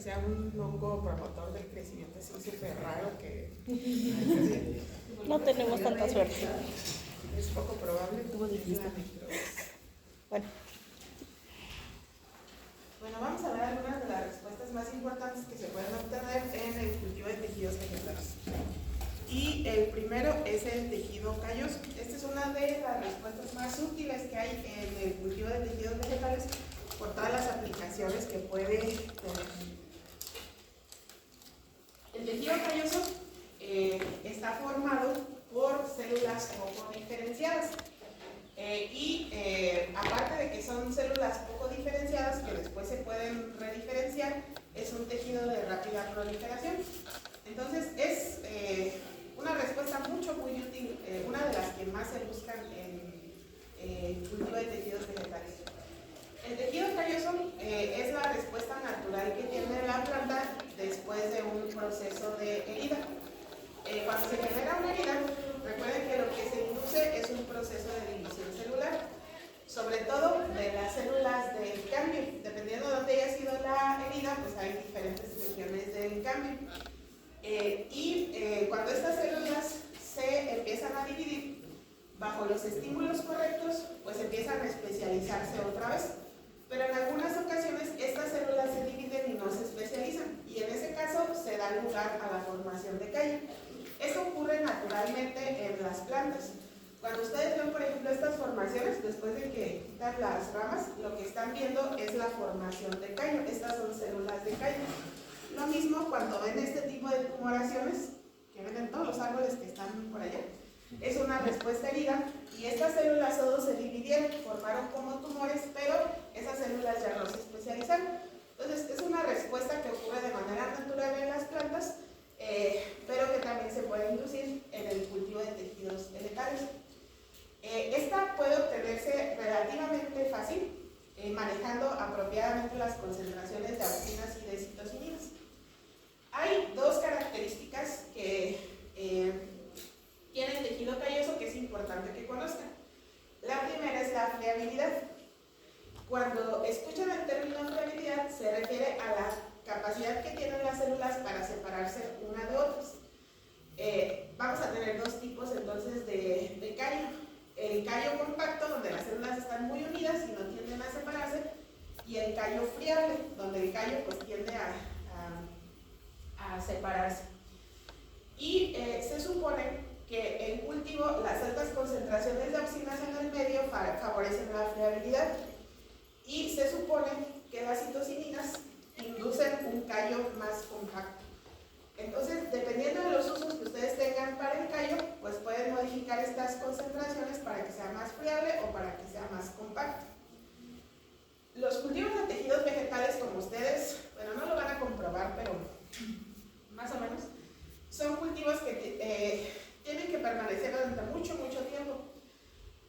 sea un hongo promotor del crecimiento así súper raro que... No tenemos tanta suerte. Es poco probable. Tuvo difícil. Bueno. Bueno, vamos a ver algunas de las respuestas más importantes que se pueden obtener en el cultivo de tejidos vegetales. Y el primero es el tejido calloso. Esta es una de las respuestas más útiles que hay en el cultivo de tejidos vegetales por todas las aplicaciones que puede tener. El tejido calloso está formado por células poco diferenciadas. Aparte de que son células poco diferenciadas que después se pueden rediferenciar, es un tejido de rápida proliferación. Entonces es una respuesta muy útil, una de las que más se buscan en el cultivo de tejidos vegetales. El tejido calloso es la respuesta natural que tiene la planta después de un proceso de herida. Cuando se genera una herida, recuerden que lo que se induce es un proceso de división celular, sobre todo de las células del cambio. Dependiendo de dónde haya sido la herida, pues hay diferentes regiones del cambio. Cuando estas células se empiezan a dividir bajo los estímulos correctos, pues empiezan a especializarse otra vez. Pero en algunas ocasiones estas células se dividen y no se especializan, y en ese caso se da lugar a la formación de callo. Esto ocurre naturalmente en las plantas. Cuando ustedes ven, por ejemplo, estas formaciones, después de que quitan las ramas, lo que están viendo es la formación de callo. Estas son células de callo. Lo mismo cuando ven este tipo de tumoraciones, que ven en todos los árboles que están por allá, es una respuesta herida, y estas células todos se dividieron, formaron como tumores, pero esas células ya no se especializaron. Entonces es una respuesta que ocurre de manera natural en las plantas, pero que también se puede inducir en el cultivo de tejidos vegetales. Esta puede obtenerse relativamente fácil, manejando apropiadamente las concentraciones de auxinas y de citosininas. Hay dos características que tiene el tejido calloso que es importante que conozcan. La primera es la friabilidad. Cuando escuchan el término friabilidad, se refiere a la capacidad que tienen las células para separarse una de otras. Vamos a tener dos tipos entonces de callo. El callo compacto, donde las células están muy unidas y no tienden a separarse, y el callo friable, donde el callo pues tiende a separarse. Y se supone que en cultivo las altas concentraciones de auxinas en el medio favorecen la friabilidad, y se supone que las citosininas inducen un callo más compacto. Entonces, dependiendo de los usos que ustedes tengan para el callo, pues pueden modificar estas concentraciones para que sea más friable o para que sea más compacto. Los cultivos de tejidos vegetales, como ustedes, bueno, no lo van a comprobar, pero más o menos, son cultivos que tienen que permanecer durante mucho tiempo.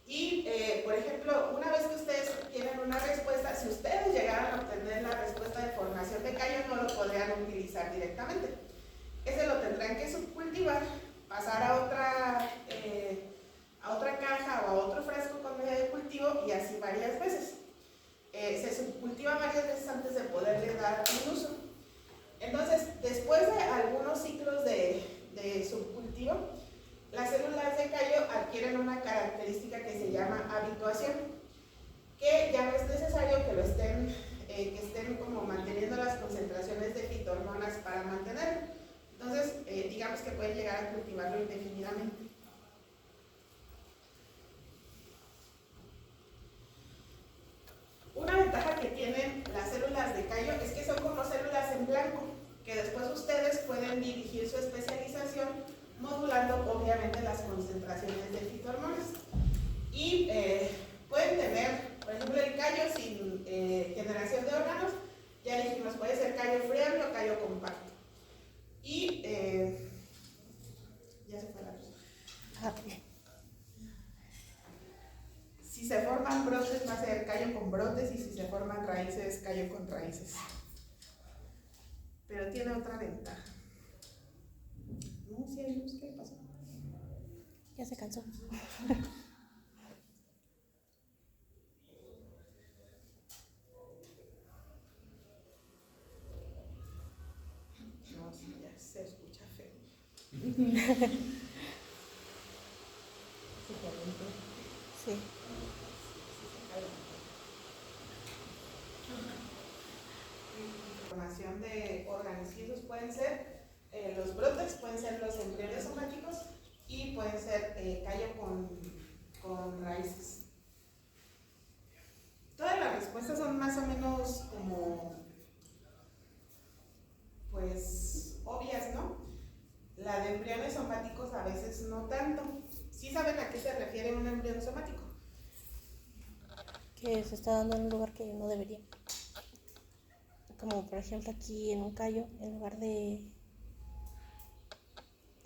Y, por ejemplo, una vez que ustedes tienen una respuesta, si ustedes llegaran a obtener la respuesta de formación de callo, no lo podrían utilizar directamente. Ese lo tendrán que subcultivar, pasar a otra caja o a otro frasco con medio de cultivo, y así varias veces. Se subcultiva varias veces antes de poderle dar un uso. Entonces, después de algunos ciclos de subcultivo, las células de callo adquieren una característica que se llama habituación, que ya no es necesario que estén como manteniendo las concentraciones de fitohormonas para mantenerlo. Entonces, digamos que pueden llegar a cultivarlo indefinidamente. Una ventaja que tienen las células de callo es que son como células en blanco, que después ustedes pueden dirigir su especialización modulando obviamente las concentraciones de fitohormonas. Y pueden tener, por ejemplo, el callo sin generación de órganos, ya dijimos, puede ser callo friable o callo compacto. Y ya se fue la luz. Si se forman brotes, va a ser callo con brotes, y si se forman raíces, callo con raíces. Pero tiene otra ventaja. No, si hay luz, ¿qué pasó? Ya se cansó. Sí. Formación de organismos pueden ser los brotes, pueden ser los embriones somáticos y pueden ser callo con raíces. Todas las respuestas son más o menos como, pues, obvias, ¿no? La de embriones somáticos a veces no tanto. ¿Sí saben a qué se refiere un embrión somático? Que se está dando en un lugar que no debería. Como por ejemplo aquí en un callo, en lugar de...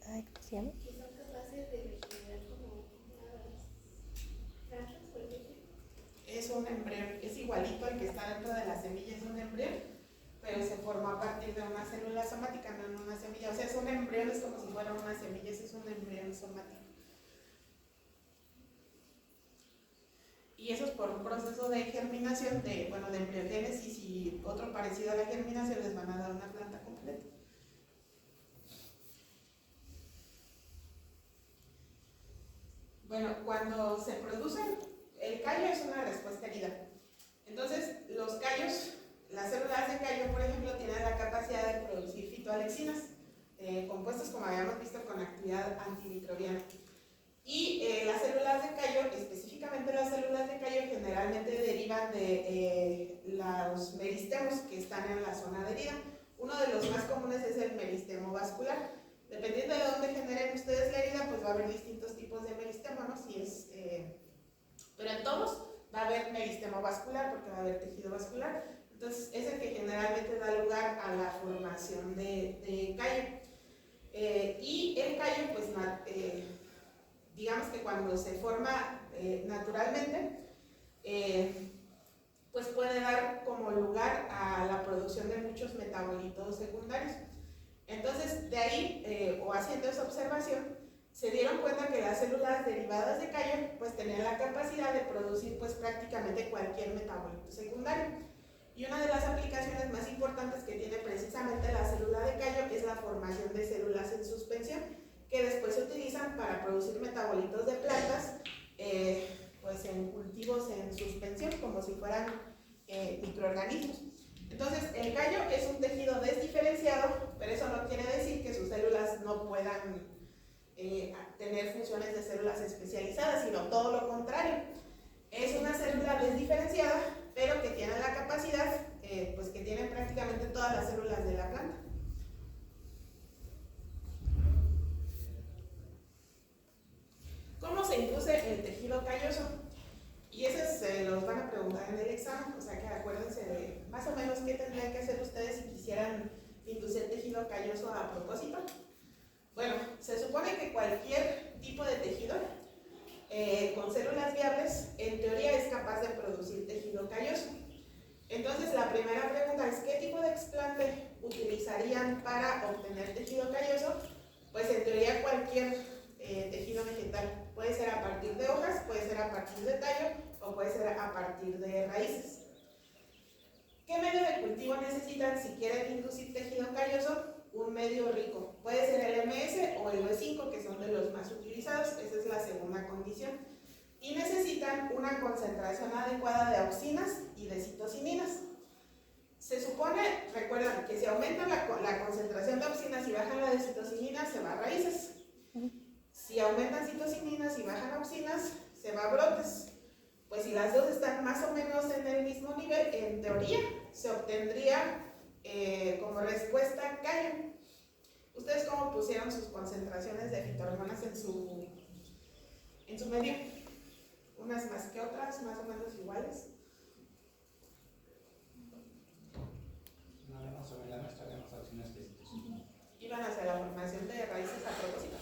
Ay, ¿cómo se llama? Que son capaces de generar como unas franjas, por ejemplo. Es un embrión, es igualito al que está dentro de la semilla, es un embrión, pero se forma a partir de una célula somática, no en una semilla. O sea, es un embrión, es como si fuera una semilla, ese es un embrión somático. Y eso es por un proceso de germinación, de embriogénesis y otro parecido a la germinación, les van a dar una planta completa. Bueno, cuando se producen, el callo es una respuesta herida. Entonces, los callos, las células de callo, por ejemplo, tienen la capacidad de producir fitoalexinas, compuestos, como habíamos visto, con actividad antimicrobiana. Y las células de callo, específicamente las células de callo, generalmente derivan de los meristemos que están en la zona de herida. Uno de los más comunes es el meristemo vascular. Dependiendo de dónde generen ustedes la herida, pues va a haber distintos tipos de meristemo, ¿no? Pero en todos va a haber meristemo vascular, porque va a haber tejido vascular. Entonces, es el que generalmente da lugar a la formación de callo. Y el callo, pues, digamos que cuando se forma naturalmente, pues puede dar como lugar a la producción de muchos metabolitos secundarios. Entonces, de ahí, o haciendo esa observación, se dieron cuenta que las células derivadas de callo pues tenían la capacidad de producir pues prácticamente cualquier metabolito secundario. Y una de las aplicaciones más importantes que tiene precisamente la célula de callo es la formación de células en suspensión, que después se utilizan para producir metabolitos de plantas, pues en cultivos en suspensión, como si fueran microorganismos. Entonces, el callo es un tejido desdiferenciado, pero eso no quiere decir que sus células no puedan tener funciones de células especializadas, sino todo lo contrario. Es una célula desdiferenciada, pero que tiene la capacidad, pues que tienen prácticamente todas las células de la planta. ¿Cómo se induce el tejido calloso? Y eso se los van a preguntar en el examen, o sea que acuérdense de más o menos qué tendrían que hacer ustedes si quisieran inducir tejido calloso a propósito. Bueno, se supone que cualquier tipo de tejido con células viables, en teoría es capaz de producir tejido calloso. Entonces, la primera pregunta es, ¿qué tipo de explante utilizarían para obtener tejido calloso? Pues en teoría cualquier tejido vegetal. Puede ser a partir de hojas, puede ser a partir de tallo o puede ser a partir de raíces. ¿Qué medio de cultivo necesitan si quieren inducir tejido calloso? Un medio rico. Puede ser el MS o el B5, que son de los más utilizados. Esa es la segunda condición. Y necesitan una concentración adecuada de auxinas y de citocininas. Se supone, recuerdan, que si aumentan la concentración de auxinas y bajan la de citocininas, se va a raíces. Si aumentan citocininas y bajan auxinas, se va a brotes. Pues si las dos están más o menos en el mismo nivel, en teoría, se obtendría como respuesta callo. ¿Ustedes cómo pusieron sus concentraciones de fitohormonas en su medio? Unas más que otras, más o menos iguales. No vemos sobre la nuestra, vemos auxinas que Iban hacia la formación de raíces a propósito.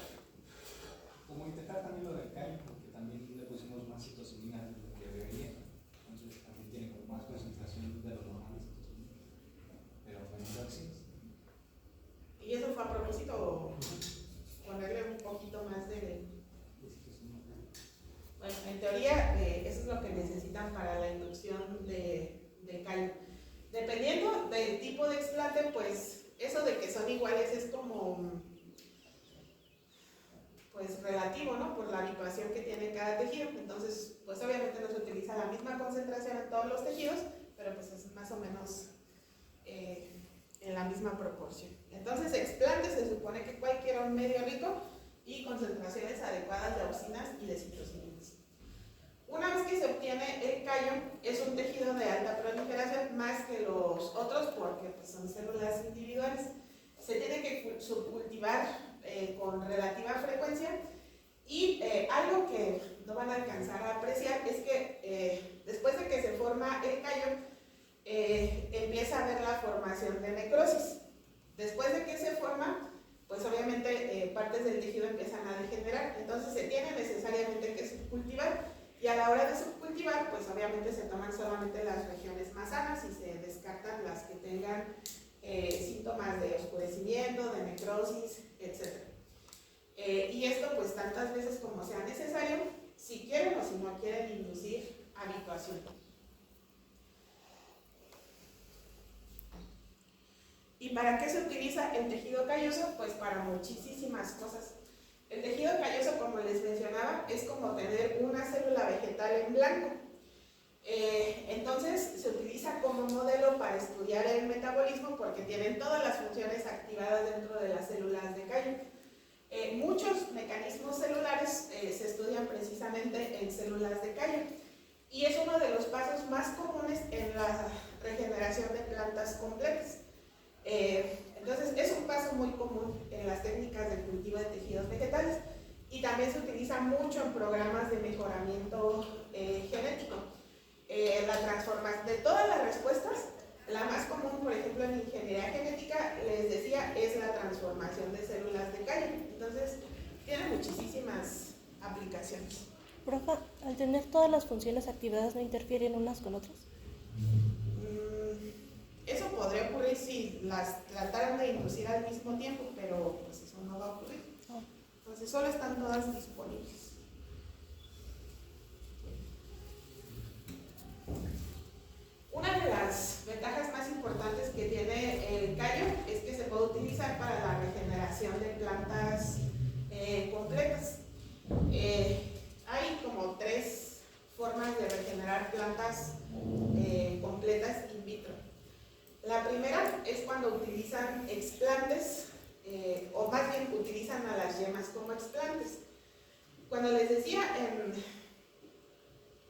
como intentar también lo del callo, porque también le pusimos más citocinas de lo que debería, entonces también tiene como más concentración de los normales, pero menos auxinas. ¿Y eso fue a propósito o ponerle un poquito más de...? Bueno, en teoría eso es lo que necesitan para la inducción del callo. Dependiendo del tipo de explante, pues eso de que son iguales es como pues relativo, ¿no? Por la habituación que tiene cada tejido. Entonces, pues obviamente no se utiliza la misma concentración en todos los tejidos, pero pues es más o menos en la misma proporción. Entonces, explante se supone que cualquier medio rico y concentraciones adecuadas de auxinas y de citocinas. Una vez que se obtiene el callo, es un tejido de alta proliferación más que los otros porque pues, son células individuales. Se tiene que subcultivar con relativa frecuencia y algo que no van a alcanzar a apreciar es que después de que se forma el callo, empieza a haber la formación de necrosis. Después de que se forma, pues obviamente partes del tejido empiezan a degenerar, entonces se tiene necesariamente que subcultivar y a la hora de subcultivar, pues obviamente se toman solamente las regiones más sanas y se descartan las que tengan síntomas de oscurecimiento, de necrosis, etc. Y esto pues tantas veces como sea necesario, si quieren o si no quieren inducir habituación. ¿Y para qué se utiliza el tejido calloso? Pues para muchísimas cosas. El tejido calloso, como les mencionaba, es como tener una célula vegetal en blanco. Entonces se utiliza como modelo para estudiar el metabolismo porque tienen todas las funciones activadas dentro de las células de callo. Muchos mecanismos celulares se estudian precisamente en células de callo y es uno de los pasos más comunes en la regeneración de plantas completas. Entonces es un paso muy común en las técnicas de cultivo de tejidos vegetales y también se utiliza mucho en programas de mejoramiento genético. La transformación de todas las respuestas, la más común, por ejemplo, en ingeniería genética, les decía, es la transformación de células de callo. Entonces, tiene muchísimas aplicaciones. Profe, al tener todas las funciones activadas, ¿no interfieren unas con otras? Eso podría ocurrir si las trataran de inducir al mismo tiempo, pero pues eso no va a ocurrir. Entonces, solo están todas disponibles. Una de las ventajas más importantes que tiene el callo es que se puede utilizar para la regeneración de plantas completas. Hay como 3 formas de regenerar plantas completas in vitro. La primera es cuando utilizan explantes, o más bien utilizan a las yemas como explantes. Cuando les decía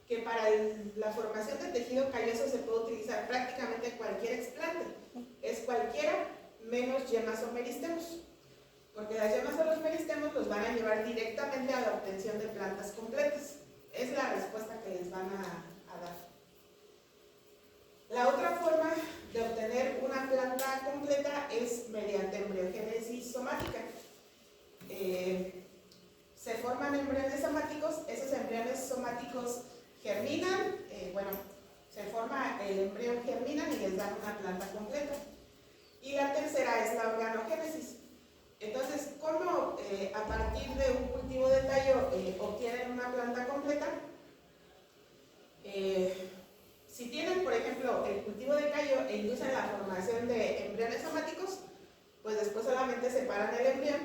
que para la formación de tejido calloso se puede utilizar prácticamente cualquier explante. Es cualquiera menos yemas o meristemos. Porque las yemas o los meristemos los van a llevar directamente a la obtención de plantas completas. Es la respuesta que les van a dar. La otra forma de obtener una planta completa es mediante embriogénesis somática. Se forman embriones somáticos, esos embriones somáticos germinan, se forma el embrión, germinan y les dan una planta completa. Y la tercera es la organogénesis. Entonces, ¿cómo a partir de un cultivo de tallo obtienen una planta completa? Si tienen, por ejemplo, el cultivo de callo e inducen la formación de embriones somáticos, pues después solamente separan el embrión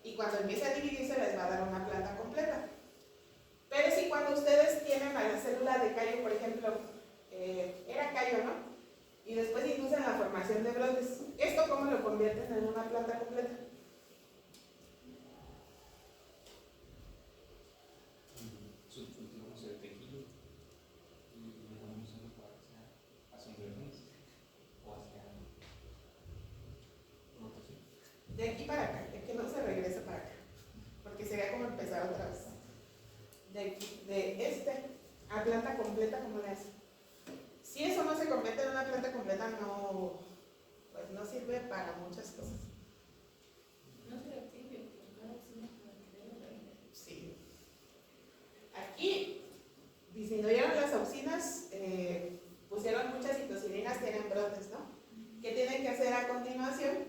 y cuando empiece a dividirse les va a dar una planta completa. Pero si cuando ustedes tienen a la célula de callo, por ejemplo, era callo, ¿no? Y después inducen la formación de brotes, ¿esto cómo lo convierten en una planta completa? Subcultivamos el tejido y lo vamos a usar hacia embriones o hacia rotación. De aquí para acá, de que no se regrese para acá, porque sería como empezar otra vez. De a planta completa, ¿cómo le hace? Si eso no se convierte en una planta completa, no sirve para muchas cosas. No se active, porque cada vecina para que dé la raíz. Sí. Aquí disminuyeron las auxinas, pusieron muchas citocininas, tienen brotes, ¿no? ¿Qué tienen que hacer a continuación?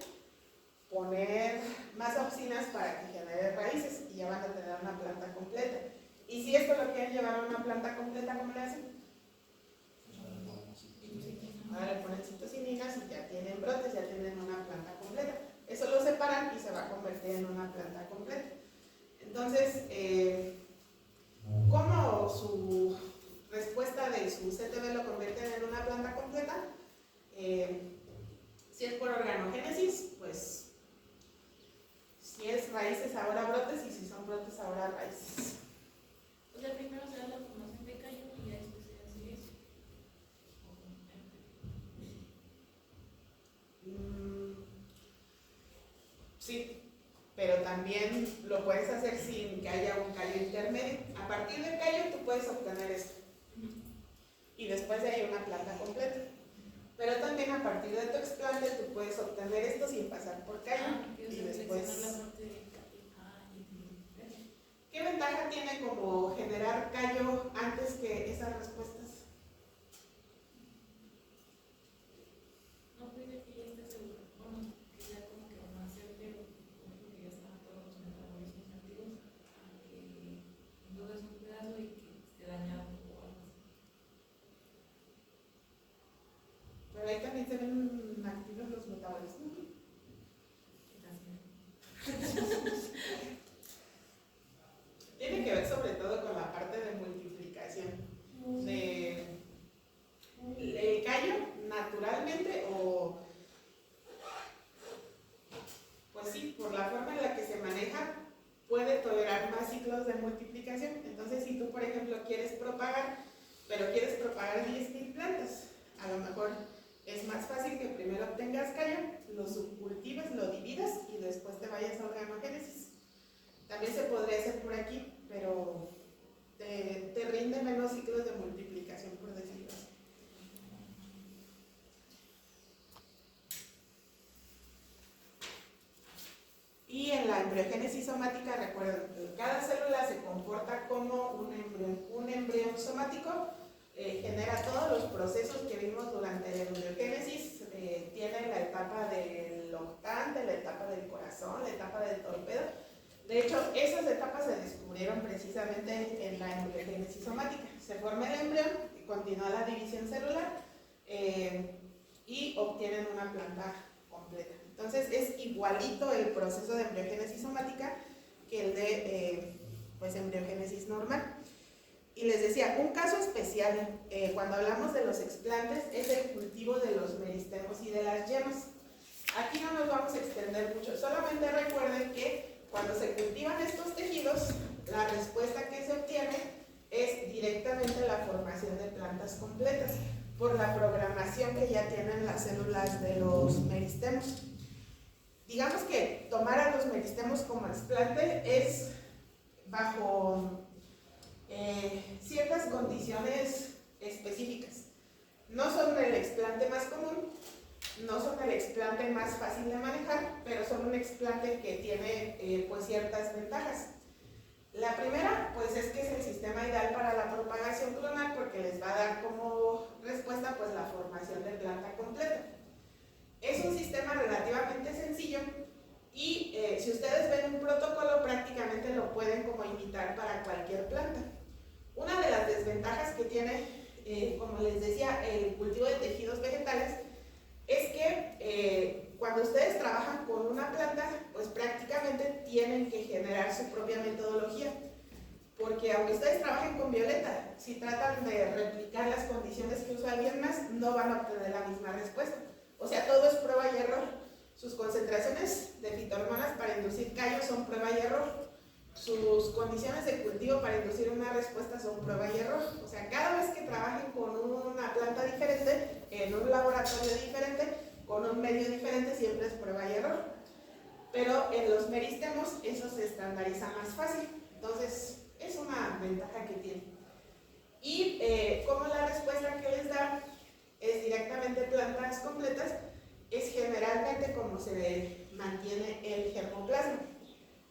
Poner más auxinas para que genere raíces y ya van a tener una planta completa. Y si esto lo quieren llevar a una planta completa, ¿cómo le hacen? Ahora le ponen citocininas y ya tienen brotes, ya tienen una planta completa. Eso lo separan y se va a convertir en una planta completa. Entonces, ¿cómo su respuesta de su CTB lo convierte en una planta completa? Si es por organogénesis, pues si es raíces ahora brotes, y si son brotes ahora raíces. O sea, primero se da la formación de callo y ya después se hace eso. Sí, pero también lo puedes hacer sin que haya un callo intermedio. A partir del callo tú puedes obtener esto. Y después de ahí una planta completa. Pero también a partir de tu explante tú puedes obtener esto sin pasar por callo. Y después... ¿Qué ventaja tiene como generar callo antes que esas respuestas? No, pues de que ya está seguro. Bueno, que ya como que van a ser, pero como que ya están todos los metabolismos activos, aunque no es un pedazo y que esté dañado o algo así. Pero ahí también se ven activos los metabolismos. ¿Qué está haciendo? Tiene que ver sobre todo con la parte de multiplicación. El callo naturalmente, o pues sí, por la forma en la que se maneja, puede tolerar más ciclos de multiplicación. Entonces, si tú, por ejemplo, quieres propagar, pero quieres propagar 10,000 plantas, a lo mejor es más fácil que primero obtengas callo, lo subcultives, lo dividas y después te vayas a organogénesis. También se podría hacer por aquí, pero te rinde menos ciclos de multiplicación, por decirlo así. Y en la embriogénesis somática, recuerden, cada célula se comporta como un embrión somático, genera todos los procesos que vimos durante la embriogénesis, tiene la etapa del octante, la etapa del corazón, la etapa del torpedo. De hecho, esas etapas se descubrieron precisamente en la embriogénesis somática. Se forma el embrión, continúa la división celular y obtienen una planta completa. Entonces, es igualito el proceso de embriogénesis somática que el de embriogénesis normal. Y les decía, un caso especial cuando hablamos de los explantes es el cultivo de los meristemos y de las yemas. Aquí no nos vamos a extender mucho, solamente recuerden que cuando se cultivan estos tejidos, la respuesta que se obtiene es directamente la formación de plantas completas por la programación que ya tienen las células de los meristemos. Digamos que tomar a los meristemos como explante es bajo ciertas condiciones específicas. No son el explante más común, no son el explante más fácil de manejar, pero son un explante que tiene pues ciertas ventajas. La primera pues es que es el sistema ideal para la propagación clonal porque les va a dar como respuesta pues la formación de planta completa. Es un sistema relativamente sencillo y si ustedes ven un protocolo prácticamente lo pueden como imitar para cualquier planta. Una de las desventajas que tiene, como les decía, el cultivo de tejidos vegetales es que cuando ustedes trabajan con una planta, pues prácticamente tienen que generar su propia metodología. Porque aunque ustedes trabajen con violeta, si tratan de replicar las condiciones que usa alguien más, no van a obtener la misma respuesta. O sea, todo es prueba y error. Sus concentraciones de fitohormonas para inducir callo son prueba y error. Sus condiciones de cultivo para inducir una respuesta son prueba y error. O sea, cada vez que trabajen con una planta diferente, en un laboratorio diferente, con un medio diferente, siempre es prueba y error. Pero en los meristemos eso se estandariza más fácil. Entonces, es una ventaja que tiene. Y como la respuesta que les da es directamente plantas completas, es generalmente como se mantiene el germoplasma.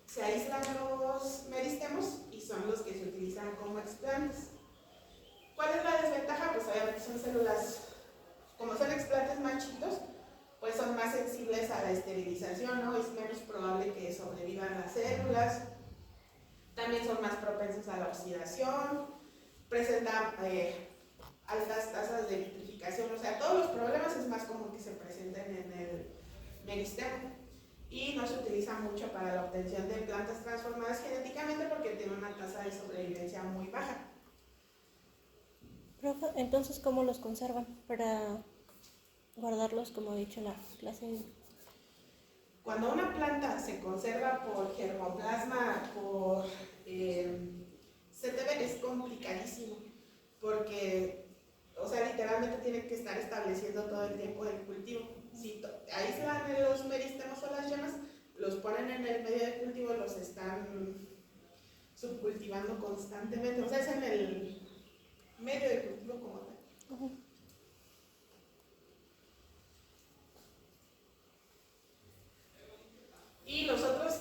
Se aíslan los meristemos y son los que se utilizan como explantes. ¿Cuál es la desventaja? Pues obviamente son células, como son explantes más chiquitos, pues son más sensibles a la esterilización, ¿no? Es menos probable que sobrevivan las células. También son más propensos a la oxidación, presentan altas tasas de vitrificación, o sea, todos los problemas es más común que se presenten en el meristemo. y no se utiliza mucho para la obtención de plantas transformadas genéticamente porque tiene una tasa de sobrevivencia muy baja. Profe, entonces, ¿cómo los conservan para guardarlos, como he dicho en la clase? Cuando una planta se conserva por germoplasma, por CTV, es complicadísimo, porque, o sea, literalmente tienen que estar estableciendo todo el tiempo el cultivo. Si aíslan los meristemos o las yemas, los ponen en el medio de cultivo, los están subcultivando constantemente, o sea, es en el medio de cultivo como tal. Uh-huh. Y los otros,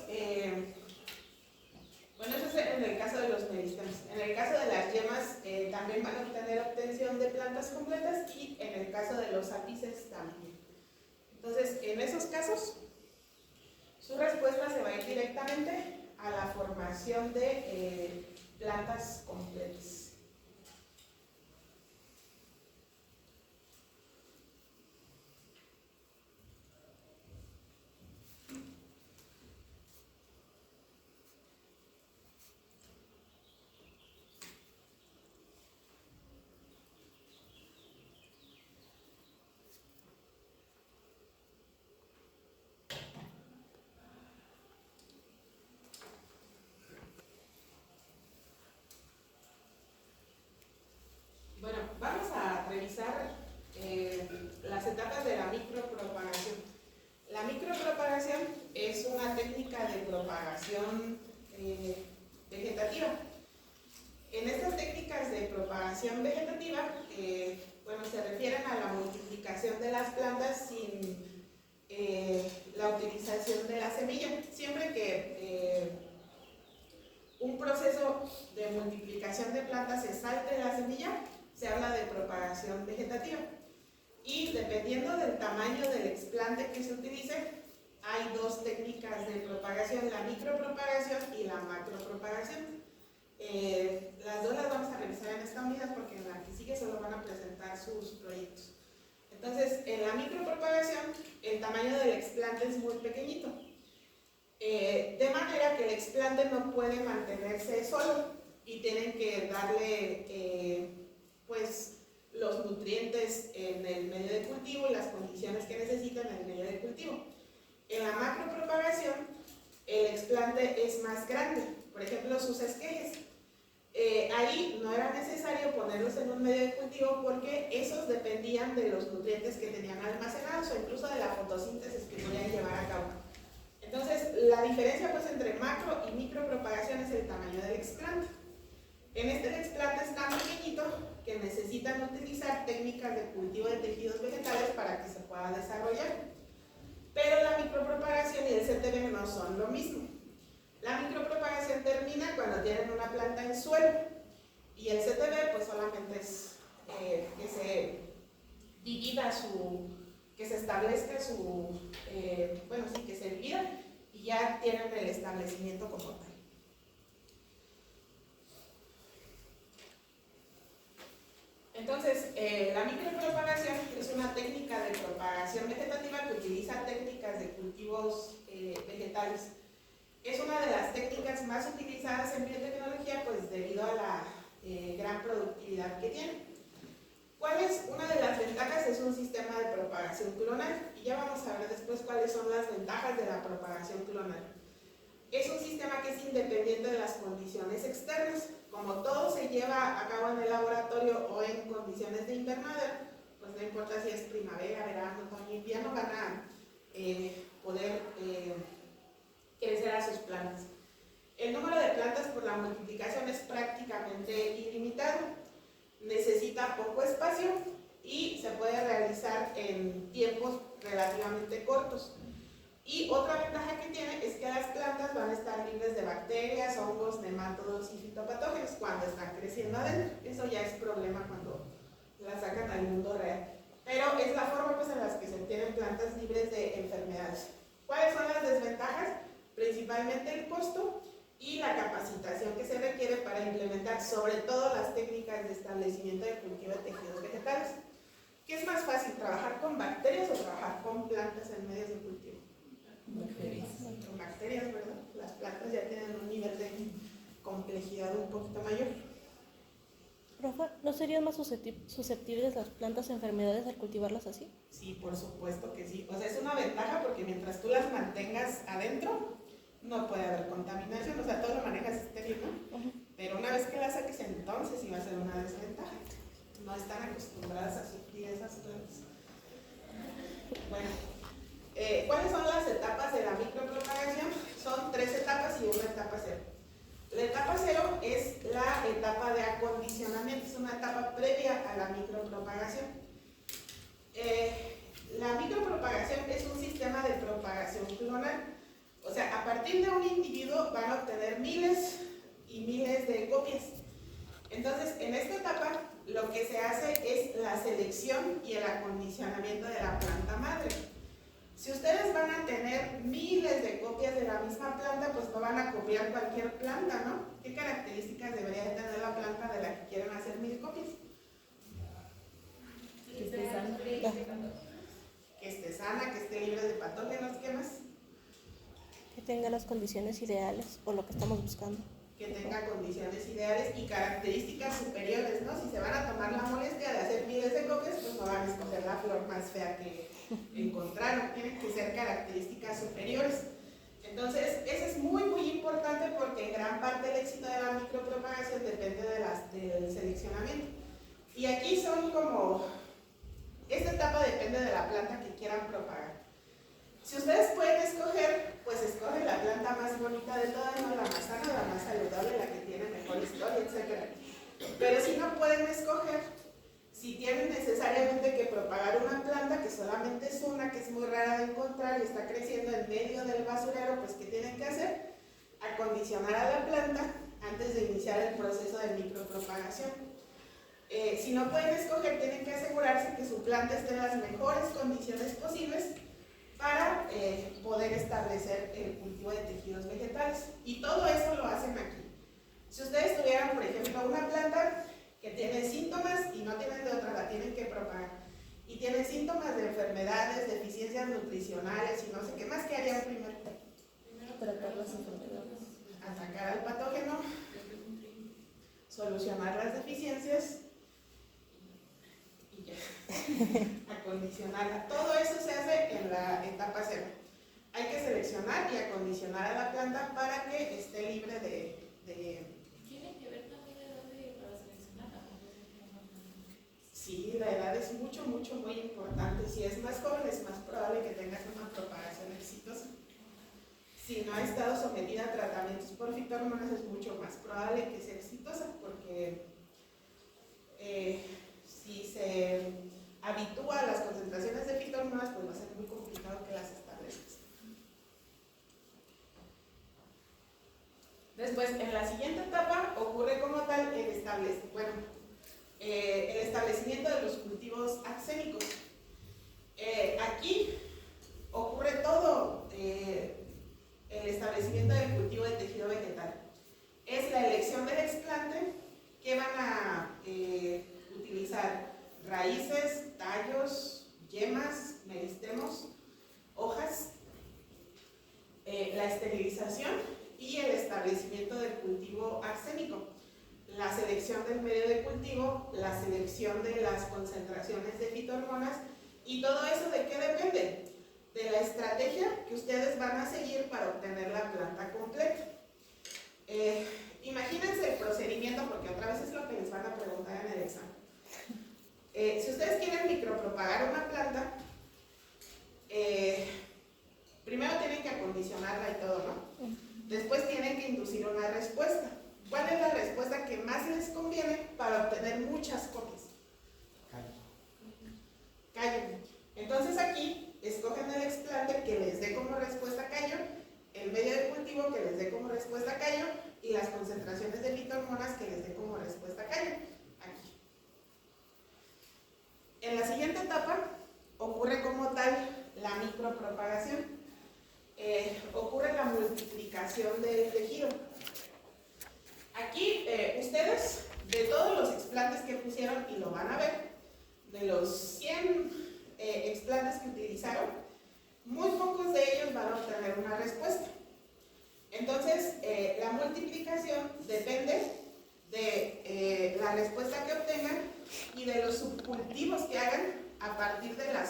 bueno, eso es en el caso de los meristems. En el caso de las yemas también van a obtener obtención de plantas completas y en el caso de los ápices también. Entonces, en esos casos, su respuesta se va a ir directamente a la formación de plantas completas. Bueno, vamos a revisar las etapas de la micropropagación. La micropropagación es una técnica de propagación vegetativa. En estas técnicas de propagación vegetativa, bueno, se refieren a la multiplicación de las plantas sin la utilización de la semilla. Siempre que un proceso de multiplicación de plantas se salte de la semilla, se habla de propagación vegetativa. Y dependiendo del tamaño del explante que se utilice, hay dos técnicas de propagación, la micropropagación y la macropropagación. Las dos las vamos a revisar en esta unidad porque en la que sigue solo van a presentar sus proyectos. Entonces, en la micropropagación, el tamaño del explante es muy pequeñito. De manera que el explante no puede mantenerse solo y tienen que darle pues los nutrientes en el medio de cultivo y las condiciones que necesitan en el medio de cultivo. En la macropropagación el explante es más grande, por ejemplo sus esquejes. Ahí no era necesario ponerlos en un medio de cultivo porque esos dependían de los nutrientes que tenían almacenados o incluso de la fotosíntesis que podían llevar a cabo. Entonces, la diferencia pues entre macro y micropropagación es el tamaño del explante. En este el explante es tan pequeñito que necesitan utilizar técnicas de cultivo de tejidos vegetales para que se pueda desarrollar. Pero la micropropagación y el CTV no son lo mismo. La micropropagación termina cuando tienen una planta en suelo y el CTV pues solamente es que se divida que se establezca bueno, sí, que se divida y ya tienen el establecimiento como tal. Entonces, la micropropagación es una técnica de propagación vegetativa que utiliza técnicas de cultivos vegetales. Es una de las técnicas más utilizadas en biotecnología, pues debido a la gran productividad que tiene. ¿Cuál es una de las ventajas? Es un sistema de propagación clonal y ya vamos a ver después cuáles son las ventajas de la propagación clonal. Es un sistema que es independiente de las condiciones externas. Como todo se lleva a cabo en el laboratorio o en condiciones de invernadero, pues no importa si es primavera, verano, otoño, invierno, van a poder crecer a sus plantas. El número de plantas por la multiplicación es prácticamente ilimitado. Necesita poco espacio y se puede realizar en tiempos relativamente cortos. Y otra ventaja que tiene es que las plantas van a estar libres de bacterias, hongos, nemátodos y fitopatógenos cuando están creciendo adentro. Eso ya es problema cuando las sacan al mundo real. Pero es la forma pues, en la que se obtienen plantas libres de enfermedades. ¿Cuáles son las desventajas? Principalmente el costo y la capacitación que se requiere para implementar sobre todo las técnicas de establecimiento de cultivo de tejidos vegetales. ¿Qué es más fácil, trabajar con bacterias o trabajar con plantas en medios de cultivo? Con bacterias, ¿verdad? Las plantas ya tienen un nivel de complejidad un poquito mayor. Profe, ¿no serían más susceptibles las plantas a enfermedades al cultivarlas así? Sí, por supuesto que sí. O sea, es una ventaja porque mientras tú las mantengas adentro, no puede haber contaminación. O sea, todo lo manejas estéril, ¿no? Pero una vez que las saques, entonces sí va a ser una desventaja. No están acostumbradas a sufrir esas plantas. Bueno, ¿cuáles son las etapas de la micropropagación? Son 3 etapas y una etapa 0. La etapa 0 es la etapa de acondicionamiento, es una etapa previa a la micropropagación. La micropropagación es un sistema de propagación clonal. O sea, a partir de un individuo van a obtener miles y miles de copias. Entonces, en esta etapa, lo que se hace es la selección y el acondicionamiento de la planta madre. Si ustedes van a tener miles de copias de la misma planta, pues no van a copiar cualquier planta, ¿no? ¿Qué características debería de tener la planta de la que quieren hacer 1000 copias? Que esté sana. Que esté sana, que esté libre de patógenos, ¿qué más? Que tenga las condiciones ideales o lo que estamos buscando. Que tenga condiciones ideales y características superiores, ¿no? Si se van a tomar la molestia de hacer miles de copias, pues no van a escoger la flor más fea que encontraron. Tienen que ser características superiores. Entonces, eso es muy, muy importante porque en gran parte el éxito de la micropropagación depende del seleccionamiento. Y aquí son como, esta etapa depende de la planta que quieran propagar. Si ustedes pueden escoger, pues escogen la planta más bonita de todas, no la más sana, la más saludable, la que tiene mejor historia, etc. Pero si no pueden escoger, si tienen necesariamente que propagar una planta que solamente es una, que es muy rara de encontrar y está creciendo en medio del basurero, pues ¿qué tienen que hacer? Acondicionar a la planta antes de iniciar el proceso de micropropagación. Si no pueden escoger, tienen que asegurarse que su planta esté en las mejores condiciones posibles para poder establecer el cultivo de tejidos vegetales. Y todo eso lo hacen aquí. Si ustedes tuvieran, por ejemplo, una planta que tiene síntomas y no tienen de otra, la tienen que propagar, y tiene síntomas de enfermedades, deficiencias nutricionales y no sé qué más, ¿qué harían primero? Tratar las enfermedades. Atacar al patógeno, solucionar las deficiencias y ya. Acondicionarla. Todo eso se hace en la etapa 0. Hay que seleccionar y acondicionar a la planta para que esté libre de ¿Tiene que ver también la edad para seleccionarla? Sí, la edad es mucho, mucho, muy importante. Si es más joven, es más probable que tengas una propagación exitosa. Si no ha estado sometida a tratamientos por fitohormonas, es mucho más probable que sea exitosa, porque si se habitúa a las concentraciones de fitohormonas, pues va a ser muy complicado que las establezcas. Después, en la siguiente etapa, ocurre como tal el establecimiento de los cultivos axénicos. Aquí ocurre todo el establecimiento del cultivo de tejido vegetal. Es la elección del explante que van a utilizar raíces, tallos, yemas, meristemos, hojas, la esterilización y el establecimiento del cultivo axénico, la selección del medio de cultivo, la selección de las concentraciones de fitohormonas. ¿Y todo eso de qué depende? De la estrategia que ustedes van a seguir para obtener la planta completa. Imagínense el procedimiento, porque otra vez es lo que les van a preguntar en el examen. Si ustedes quieren micropropagar una planta, primero tienen que acondicionarla y todo, ¿no? Después tienen que inducir una respuesta. ¿Cuál es la respuesta que más les conviene para obtener muchas copias? Callo. Entonces aquí escogen el explante que les dé como respuesta callo, el medio de cultivo que les dé como respuesta callo y las concentraciones de fitohormonas que les dé como respuesta callo. Aquí. En la siguiente etapa ocurre como tal la micropropagación. Ocurre la multiplicación del tejido. Aquí ustedes, de todos los explantes que pusieron, y lo van a ver, de los 100 explantes que utilizaron, muy pocos de ellos van a obtener una respuesta. Entonces, la multiplicación depende de la respuesta que obtengan y de los subcultivos que hagan a partir de los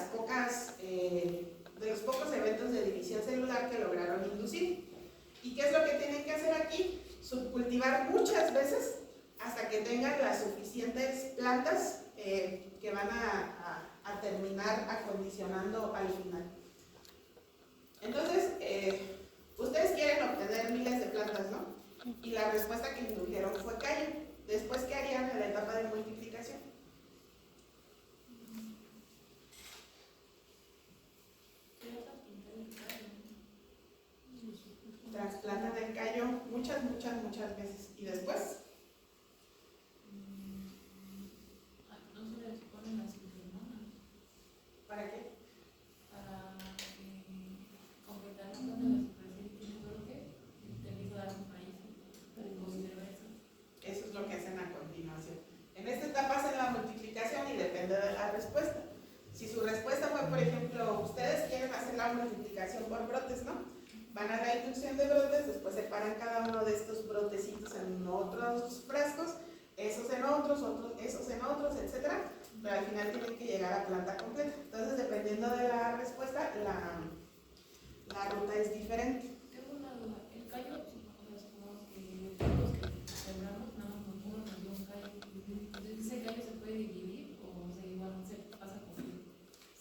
pocos eventos de división celular que lograron inducir. ¿Y qué es lo que tienen que hacer aquí? Subcultivar muchas veces hasta que tengan las suficientes plantas que van a terminar acondicionando al final. Entonces, ustedes quieren obtener miles de plantas, ¿no? Y la respuesta que indujeron fue callo. Después, ¿qué harían en la etapa de multiplicación? Trasplantan el callo muchas veces. ¿Y después? No se les ponen las hormonas ¿Para qué? para completar la zona de la superficie y tiene brote y te dar un país o viceversa. Eso es lo que hacen a continuación. En esta etapa hacen la multiplicación y depende de la respuesta. Si su respuesta fue, por ejemplo, ustedes quieren hacer la multiplicación por brotes, ¿no? Van a la inducción de brotes, después separan cada uno de estos brotecitos en otros frascos, esos en otros, esos en otros, etc. Pero al final tienen que llegar a planta completa. Entonces, dependiendo de la respuesta, la ruta es diferente. Tengo una duda. El callo, supongamos que de todos los que sembramos, nada más uno nos dio un callo. Entonces, ¿ese callo se puede dividir o se igual se pasa completo?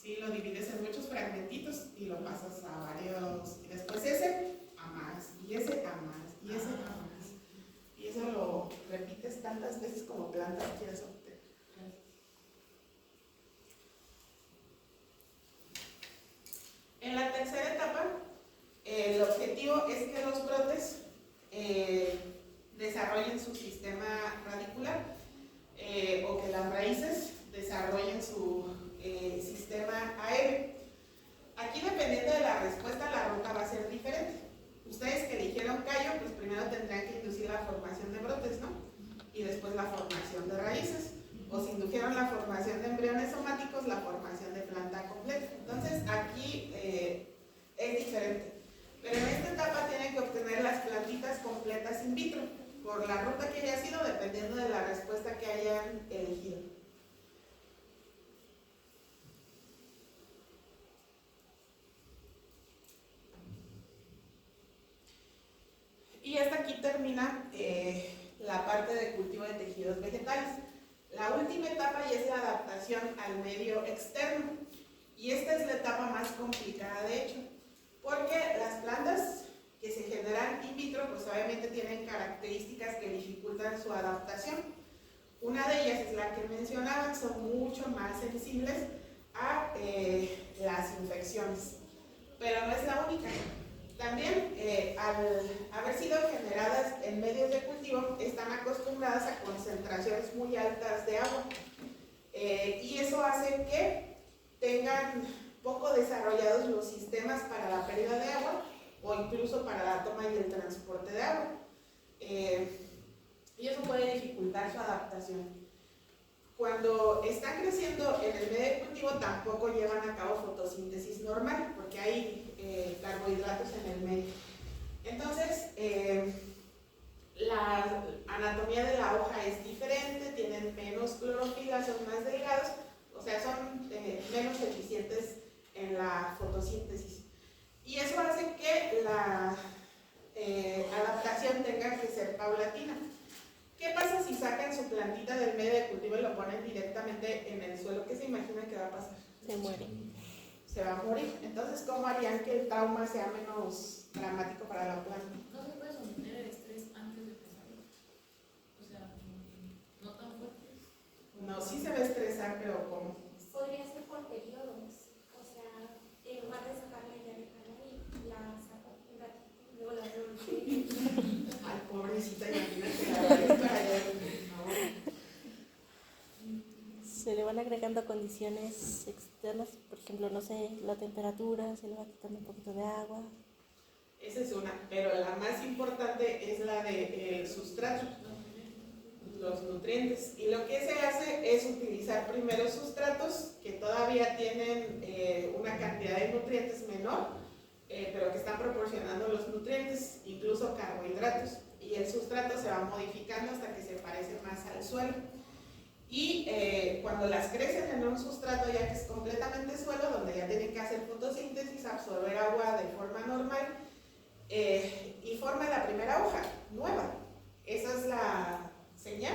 Sí, lo divides en muchos fragmentitos y lo pasas a varios, y después ese a más, y ese a más, y ese a más. Y eso lo repites tantas veces como plantas quieres obtener. En la tercera etapa, el objetivo es que los brotes desarrollen su sistema radicular o que las raíces desarrollen su sistema aéreo. Aquí, dependiendo de la respuesta, la ruta va a ser diferente. Ustedes que eligieron callo, pues primero tendrán que inducir la formación de brotes, ¿no? Y después la formación de raíces. O si indujeron la formación de embriones somáticos, la formación de planta completa. Entonces, aquí es diferente. Pero en esta etapa tienen que obtener las plantitas completas in vitro, por la ruta que haya sido, dependiendo de la respuesta que hayan elegido. Y hasta aquí termina la parte de cultivo de tejidos vegetales. La última etapa ya es la adaptación al medio externo. Y esta es la etapa más complicada, de hecho, porque las plantas que se generan in vitro, pues obviamente tienen características que dificultan su adaptación. Una de ellas es la que mencionaban, son mucho más sensibles a las infecciones. Pero no es la única. También, al haber sido generadas en medios de cultivo, están acostumbradas a concentraciones muy altas de agua. Y eso hace que tengan poco desarrollados los sistemas para la pérdida de agua o incluso para la toma y el transporte de agua. Y eso puede dificultar su adaptación. Cuando están creciendo en el medio de cultivo, tampoco llevan a cabo fotosíntesis normal, porque hay carbohidratos en el medio. Entonces, la anatomía de la hoja es diferente, tienen menos clorofila, son más delgados, o sea, son menos eficientes en la fotosíntesis. Y eso hace que la adaptación tenga que ser paulatina. ¿Qué pasa si sacan su plantita del medio de cultivo y lo ponen directamente en el suelo? ¿Qué se imagina que va a pasar? Se muere. Se va a morir. Entonces, ¿cómo harían que el trauma sea menos dramático para la planta? No se puede someter el estrés antes de empezar. O sea, no tan fuerte. No, sí se va a estresar, pero ¿cómo? Podría ser por periodos. O sea, en lugar de sacarla ya de cara y la saco un ratito, luego la devuelvo. Ay, pobrecita, imagínate la verdad para allá. Se le van agregando condiciones externas, por ejemplo, no sé, la temperatura, se le va quitando un poquito de agua. Esa es una, pero la más importante es la de sustrato, los nutrientes. Y lo que se hace es utilizar utilizar primero sustratos que todavía tienen una cantidad de nutrientes menor, pero que están proporcionando los nutrientes, incluso carbohidratos, y el sustrato se va modificando hasta que se parece más al suelo. Y cuando las crecen en un sustrato ya que es completamente suelo, donde ya tienen que hacer fotosíntesis, absorber agua de forma normal, y forma la primera hoja nueva. Esa es la señal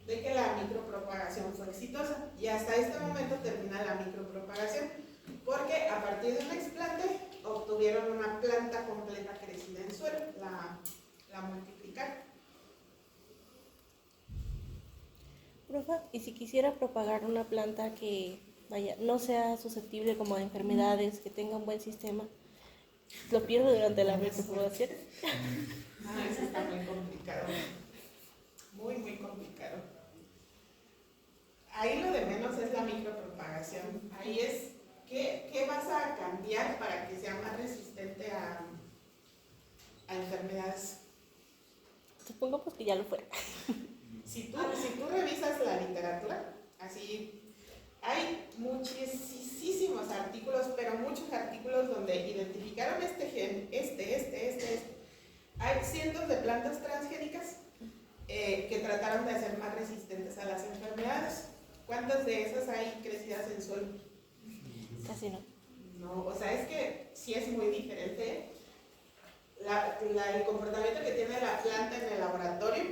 de que la micropropagación fue exitosa, y hasta este momento termina la micropropagación, porque a partir de un explante obtuvieron una planta completa crecida en suelo, la multiplicaron. Profa, y si quisiera propagar una planta que no sea susceptible como de enfermedades, que tenga un buen sistema, ¿lo pierdo durante la micropropagación? Eso está muy complicado. Muy complicado. Ahí lo de menos es la micropropagación. Ahí es ¿qué vas a cambiar para que sea más resistente a enfermedades? Supongo pues que ya lo fuera. Si tú revisas la literatura, así hay muchísimos artículos, pero muchos artículos donde identificaron este gen, Hay cientos de plantas transgénicas que trataron de hacer más resistentes a las enfermedades. ¿Cuántas de esas hay crecidas en suelo? Casi no. No, o sea, es que sí es muy diferente el comportamiento que tiene la planta en el laboratorio,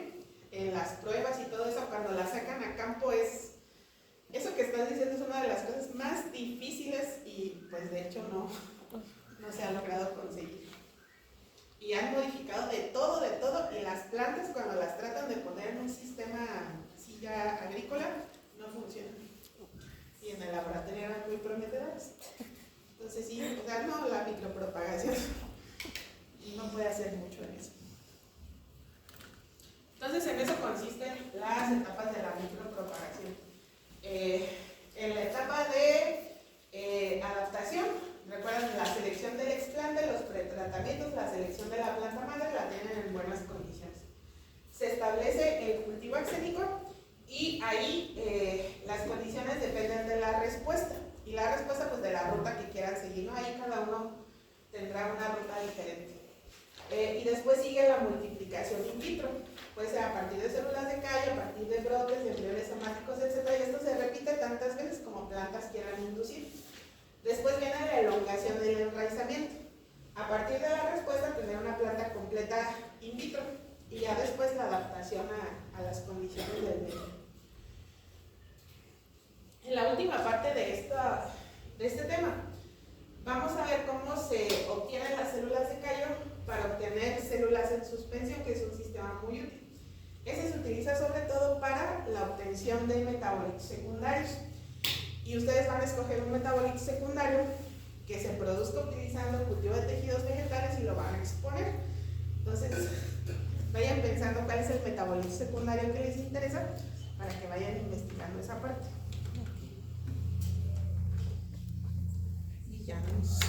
en las pruebas y todo eso, cuando la sacan a campo eso que estás diciendo es una de las cosas más difíciles y pues de hecho no se ha logrado conseguir. Y han modificado de todo, y las plantas cuando las tratan de poner en un sistema así ya agrícola, no funcionan. Y en el laboratorio eran muy prometedoras. Entonces sí, o sea, no, la micropropagación no puede hacer mucho en eso. Entonces en eso consisten las etapas de la micropropagación. En la etapa de adaptación, recuerden la selección del explante, los pretratamientos, la selección de la planta madre la tienen en buenas condiciones. Se establece el cultivo axénico y ahí las condiciones dependen de la respuesta. Y la respuesta pues de la ruta que quieran seguir, ¿no? Ahí cada uno tendrá una ruta diferente. Y después sigue la multiplicación in vitro, puede ser a partir de células de callo, a partir de brotes, de embriones somáticos, etc. Y esto se repite tantas veces como plantas quieran inducir. Después viene la elongación del enraizamiento. A partir de la respuesta, tener una planta completa in vitro. Y ya después la adaptación a las condiciones del medio. En la última parte de este tema, vamos a ver cómo se obtienen las células de callo para obtener células en suspensión, que es un sistema muy útil. Ese se utiliza sobre todo para la obtención de metabolitos secundarios. Y ustedes van a escoger un metabolito secundario que se produzca utilizando cultivo de tejidos vegetales y lo van a exponer. Entonces, vayan pensando cuál es el metabolito secundario que les interesa para que vayan investigando esa parte. Y ya nos...